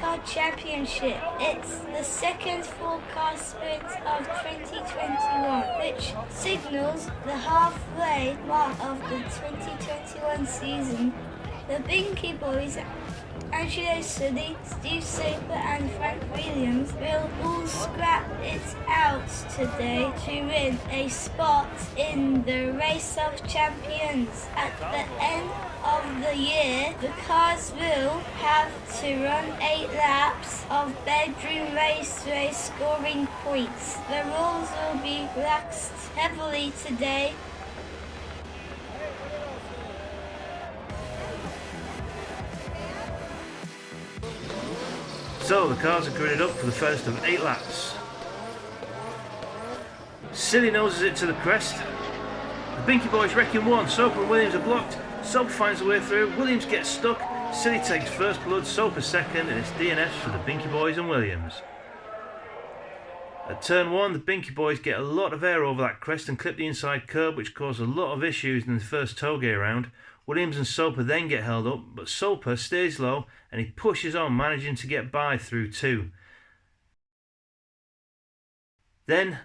Car Championship. It's the second full-car sprint of 2021, which signals the halfway mark of the 2021 season. The Binky boys, Angelo, Cilli, Steve Soper and Frank Williams will all scrap it out today to win a spot in the Race of Champions. At the end of the year, the cars will have to run 8 laps of Bedroom Race scoring points. The rules will be relaxed heavily today. So the cars are gridded up for the first of 8 laps. Cilli noses it to the crest. The Binky boys wrecking one. Soper and Williams are blocked. Soper finds a way through. Williams gets stuck. Cilli takes first blood. Soper second, and it's DNFs for the Binky boys and Williams. At turn 1, the Binky boys get a lot of air over that crest and clip the inside curb, which caused a lot of issues in the first TOGE round. Williams and Soper then get held up, but Soper stays low and he pushes on, managing to get by through 2. Then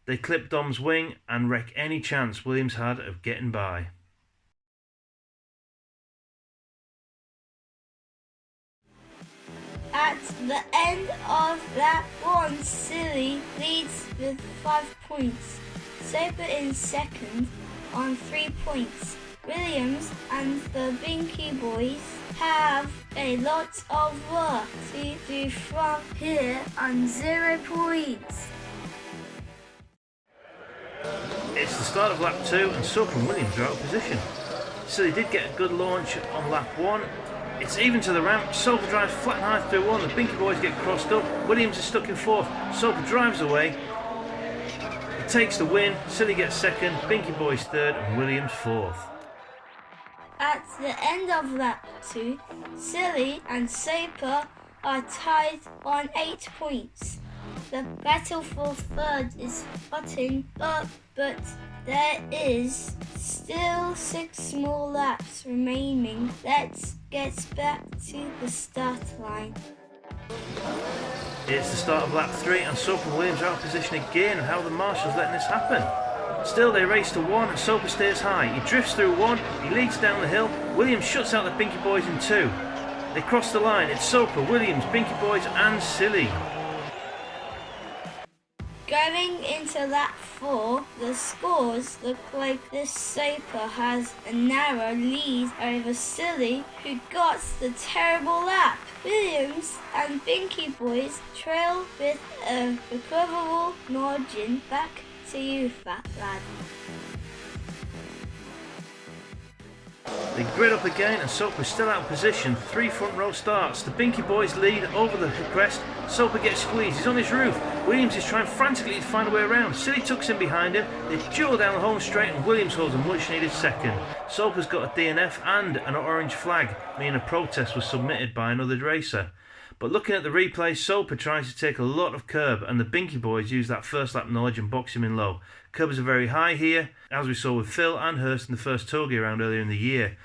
they clip Dom's wing and wreck any chance Williams had of getting by. At the end of lap 1, Cilli leads with 5 points. Soper in second on 3 points. Williams and the Binky boys have a lot of work to do from here on 0 points. It's the start of lap 2 and Soper and Williams are out of position. Cilli did get a good launch on lap 1. It's even to the ramp. Soper drives flat and high through 1. The Binky boys get crossed up. Williams is stuck in 4th. Soper drives away. He takes the win. Cilli gets 2nd. Binky boys 3rd and Williams 4th. At the end of lap 2, Cilli and Soper are tied on 8 points. The battle for 3rd is hotting up, but there is still 6 more laps remaining. Let's get back to the start line. It's the start of lap 3 and Soper and Williams are out of position again, and how are the marshals letting this happen? Still they race to 1 and Soper stays high. He drifts through 1, he leads down the hill. Williams shuts out the Binky boys in 2. They cross the line. It's Soper, Williams, Binky boys and Cilli. Going into lap 4, the scores look like this Soper has a narrow lead over Cilli, who got the terrible lap. Williams and Binky boys trail with a recoverable margin. Back to you, fat lad. They grid up again and Soper's still out of position. 3 front row starts. The Binky boys lead over the crest. Soper gets squeezed. He's on his roof. Williams is trying frantically to find a way around. Cilli tucks in behind him. They duel down the home straight and Williams holds a much needed 2nd. Soper's got a DNF and an orange flag, meaning a protest was submitted by another racer. But looking at the replay, Soper tries to take a lot of curb and the Binky boys use that first lap knowledge and box him in low. Curbs are very high here, as we saw with Phil and Hurst in the first TOGE round earlier in the year.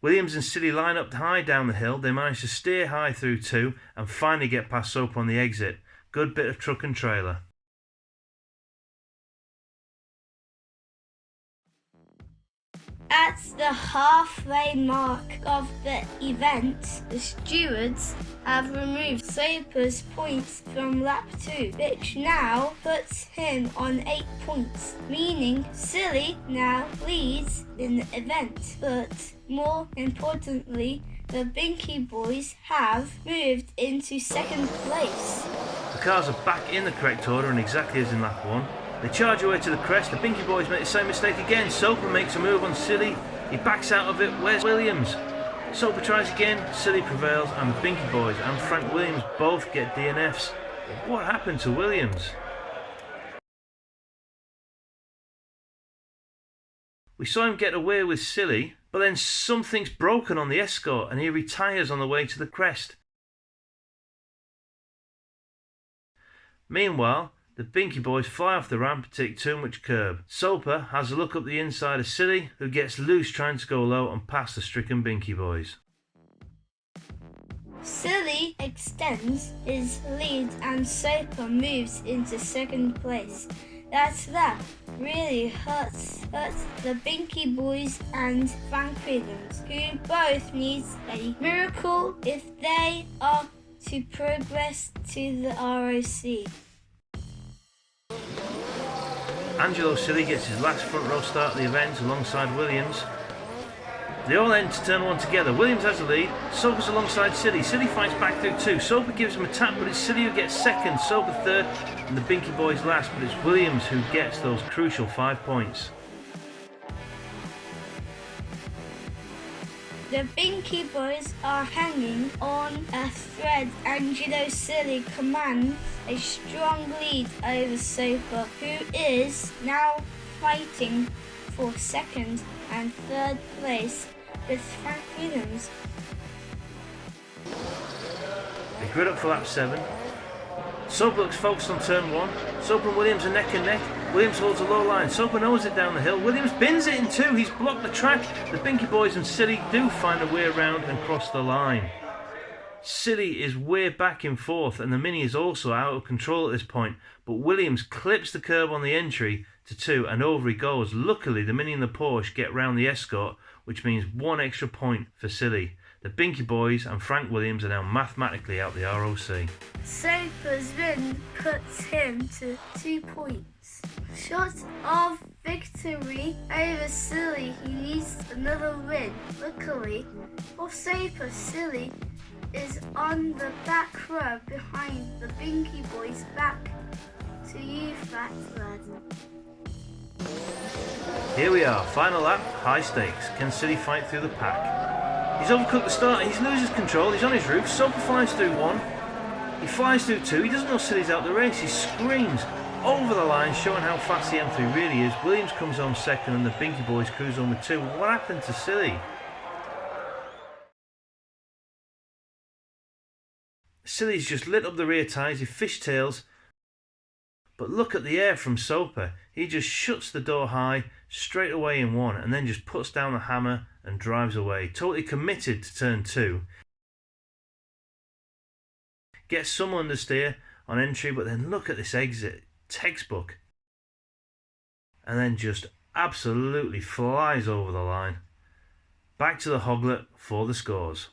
Williams and Cilli line up high down the hill. They manage to steer high through 2 and finally get past Soper on the exit. Good bit of truck and trailer. At the halfway mark of the event, the stewards have removed Soper's points from lap 2, which now puts him on 8 points, meaning Cilli now leads in the event. But more importantly, the Binky boys have moved into 2nd place. The cars are back in the correct order and exactly as in lap 1. They charge away to the crest. The Binky boys make the same mistake again. Soper makes a move on Cilli. He backs out of it. Where's Williams? Soper tries again. Cilli prevails and the Binky boys and Frank Williams both get DNFs. What happened to Williams? We saw him get away with Cilli, but then something's broken on the Escort and he retires on the way to the crest. Meanwhile, the Binky boys fly off the ramp and take too much curb. Soper has a look up the inside of Cilli, who gets loose trying to go low and pass the stricken Binky boys. Cilli extends his lead and Soper moves into second place. That really hurts the Binky boys and Frank Williams, who both need a miracle if they are to progress to the ROC. Angelo Cilli gets his last front row start of the event alongside Williams. They all enter turn one together. Williams has the lead. Soper's alongside Cilli. Cilli fights back through two. Soper gives him a tap, but it's Cilli who gets second, Soper third, and the Binky boys last, but it's Williams who gets those crucial 5 points. The Binky boys are hanging on a thread. Angelo Cilli commands a strong lead over Soper, who is now fighting for second and third place with Frank Williams. They grid up for lap 7. Soper looks focused on turn 1. Soper and Williams are neck and neck. Williams holds a low line. Soper knows it down the hill. Williams bins it in two. He's blocked the track. The Binky boys and Cilli do find a way around and cross the line. Cilli is way back in fourth, and the Mini is also out of control at this point, but Williams clips the curb on the entry to 2 and over he goes. Luckily the Mini and the Porsche get round the Escort, which means 1 extra point for Cilli. The Binky boys and Frank Williams are now mathematically out the ROC. Soper's win puts him to 2 points. Short of victory over Cilli, he needs another win. Luckily for Soper, Cilli is on the back row behind the Binky boys back to U-Flat ladder. Here we are, final lap, high stakes. Can Cilli fight through the pack? He's overcooked the start, he's loses control, he's on his roof. Soper flies through 1, he flies through 2, he doesn't know Cilli's out the race, he screams over the line, showing how fast the M3 really is. Williams comes home second and the Binky boys cruise on with 2. What happened to Cilli? Cilli's just lit up the rear tyres, he fishtails, but look at the air from Soper. He just shuts the door high, straight away in 1, and then just puts down the hammer and drives away. Totally committed to turn 2. Gets some understeer on entry, but then look at this exit. Textbook. And then just absolutely flies over the line. Back to the Hoglet for the scores.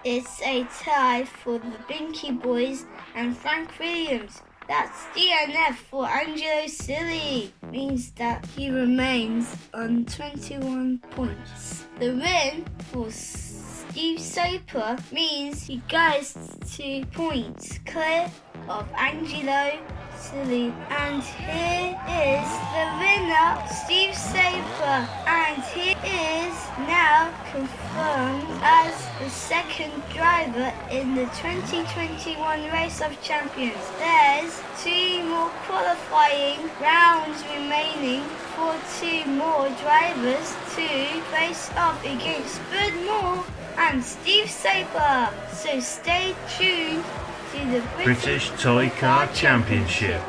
It's a tie for the Binky boys and Frank Williams. That's DNF for Angelo Cilli. Means that he remains on 21 points. The win for Steve Soper means he goes 2 points clear of Angelo Cilli. And here is the winner, Steve Soper. And he is now confirmed as the second driver in the 2021 Race of Champions. There's 2 more qualifying rounds remaining for 2 more drivers to face off against Bud Moore and Steve Soper. So stay tuned to the British Toy Car Championship.